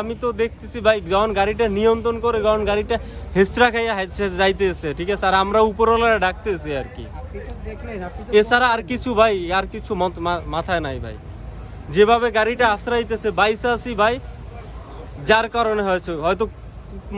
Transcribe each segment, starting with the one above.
আমি তো দেখতেছি ভাই যখন গাড়িটা নিয়ন্ত্রণ করে যখন গাড়িটা হেঁচড়া খাইয়া যাইতেছে, ঠিক আছে, আর আমরা উপরওয়ালারা ডাকতেছি আর কি, এছাড়া আর কিছু ভাই, আর কিছু মাথায় নাই ভাই। যেভাবে গাড়িটা আশ্রয়িতেছে বাইসে আসি ভাই, যার কারণে হয়েছে হয়তো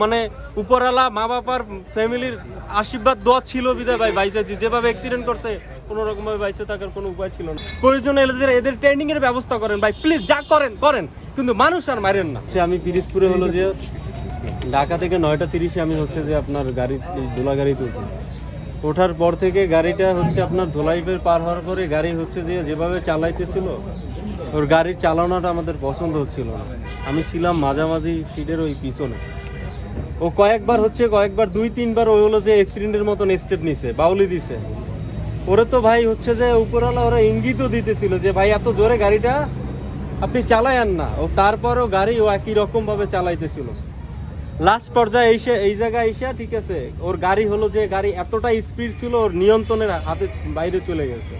মানে উপরওয়ালা মা বাবার ফ্যামিলির আশীর্বাদ দোয়া ছিল বিদায় ভাই বাইসেছি। যেভাবে অ্যাক্সিডেন্ট করছে কোনো রকম ভাবে বাইসে থাকার কোনো উপায় ছিল না। প্রয়োজন এদের ট্রেনিং এর ব্যবস্থা করেন ভাই প্লিজ, যা করেন করেন, কিন্তু মানুষ আর মারেন না। আমি পিরিজপুরে হলো যে ঢাকা থেকে 9টা 30-এ আমি হচ্ছে যে আপনার গাড়ি দোলা গাড়িতে উঠি। ওঠার পর থেকে গাড়িটা হচ্ছে আপনার ধোলাইপের পার হওয়ার পরে গাড়ি হচ্ছে যে যেভাবে চালাইতেছিল, ওর গাড়ির চালানোটা আমাদের পছন্দ হচ্ছিল না। আমি ছিলাম মাঝামাঝি সিটের ওই পিছনে। ও কয়েকবার 2-3বার ওই হলো যে অ্যাক্সিডেন্টের মতন স্টেপ নিছে, বাউলি দিছে। ওরে তো ভাই হচ্ছে যে উপরওয়ালা ওরা ইঙ্গিতও দিতেছিল যে ভাই এত জোরে গাড়িটা আপনি চালায়েন না। ও তারপরও গাড়ি ও একই রকম ভাবে চালাইতেছিল। লাস্ট পর্যায়ে এই জায়গায় এসে, ঠিক আছে, ওর গাড়ি হলো যে গাড়ি এতটা স্পিড ছিল ওর নিয়ন্ত্রণের হাতে বাইরে চলে গেছে,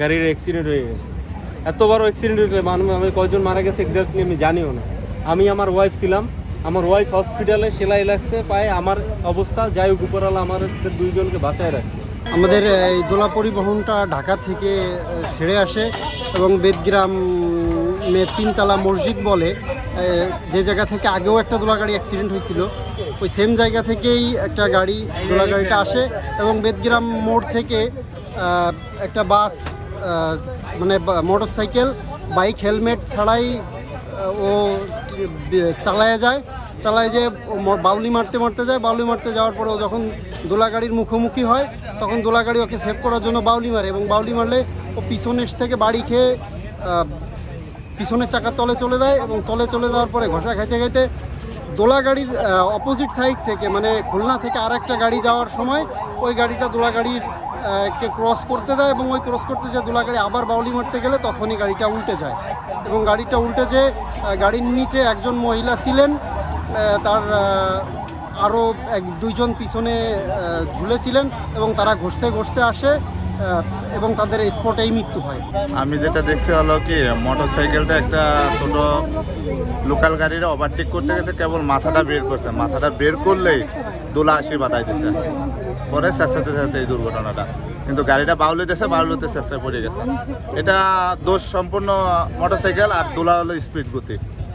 গাড়ির অ্যাক্সিডেন্ট হয়ে গেছে। এত বড় অ্যাক্সিডেন্ট হয়েছে আমি কয়জন মারা গেছে এক্স্যাক্টলি আমি জানিও না। আমি আমার ওয়াইফ ছিলাম, আমার ওয়াইফ হসপিটালে সেলাই লাগছে পায়ে, আমার অবস্থা যাই হোক উপরওয়ালা আমাদের 2জনকে বাঁচায় রাখছে। আমাদের এই দোলা পরিবহনটা ঢাকা থেকে ছেড়ে আসে এবং বেদগ্রামের 3তলা মসজিদ বলে যে জায়গা থেকে আগেও একটা দোলা গাড়ি অ্যাক্সিডেন্ট হয়েছিল, ওই সেম জায়গা থেকেই একটা গাড়ি দোলা গাড়িটা আসে এবং বেদগ্রাম মোড় থেকে একটা বাস মানে মোটরসাইকেল বাইক হেলমেট ছাড়াই ও চালায় যে বাউলি মারতে যায়। বাউলি মারতে যাওয়ার পরে ও যখন দোলা গাড়ির মুখোমুখি হয় তখন দোলা গাড়ি ওকে সেভ করার জন্য বাউলি মারে এবং বাউলি মারলে ও পিছনের থেকে বাড়ি খেয়ে পিছনের চাকার তলে চলে যায় এবং তলে চলে যাওয়ার পরে ঘষা খাইতে দোলা গাড়ির অপোজিট সাইড থেকে মানে খুলনা থেকে আরেকটা গাড়ি যাওয়ার সময় ওই গাড়িটা দোলা গাড়ির কে ক্রস করতে যায় এবং ওই ক্রস করতে যায় দোলা গাড়ি আবার বাউলি মারতে গেলে তখনই গাড়িটা উল্টে যায় এবং গাড়িটা উল্টে যেয়ে গাড়ির নিচে একজন মহিলা ছিলেন, তার আরও 2জন পিছনে ঝুলেছিলেন এবং তারা ঘষতে আসে এবং তাদের স্পটেই মৃত্যু হয়। আমি যেটা দেখছি হলো কি মোটরসাইকেলটা একটা ছোট লোকাল গাড়িরা ওভারটেক করতে গেছে, কেবল মাথাটা বের করলেই দোলা আসি বাধাই দিছে, পরে চেষ্টাতে এই দুর্ঘটনাটা। কিন্তু গাড়িটা বাউলিতে চেষ্টায় পড়ে গেছে। এটা দোষ সম্পূর্ণ মোটরসাইকেল আর দোলা হলো স্পিড গতি।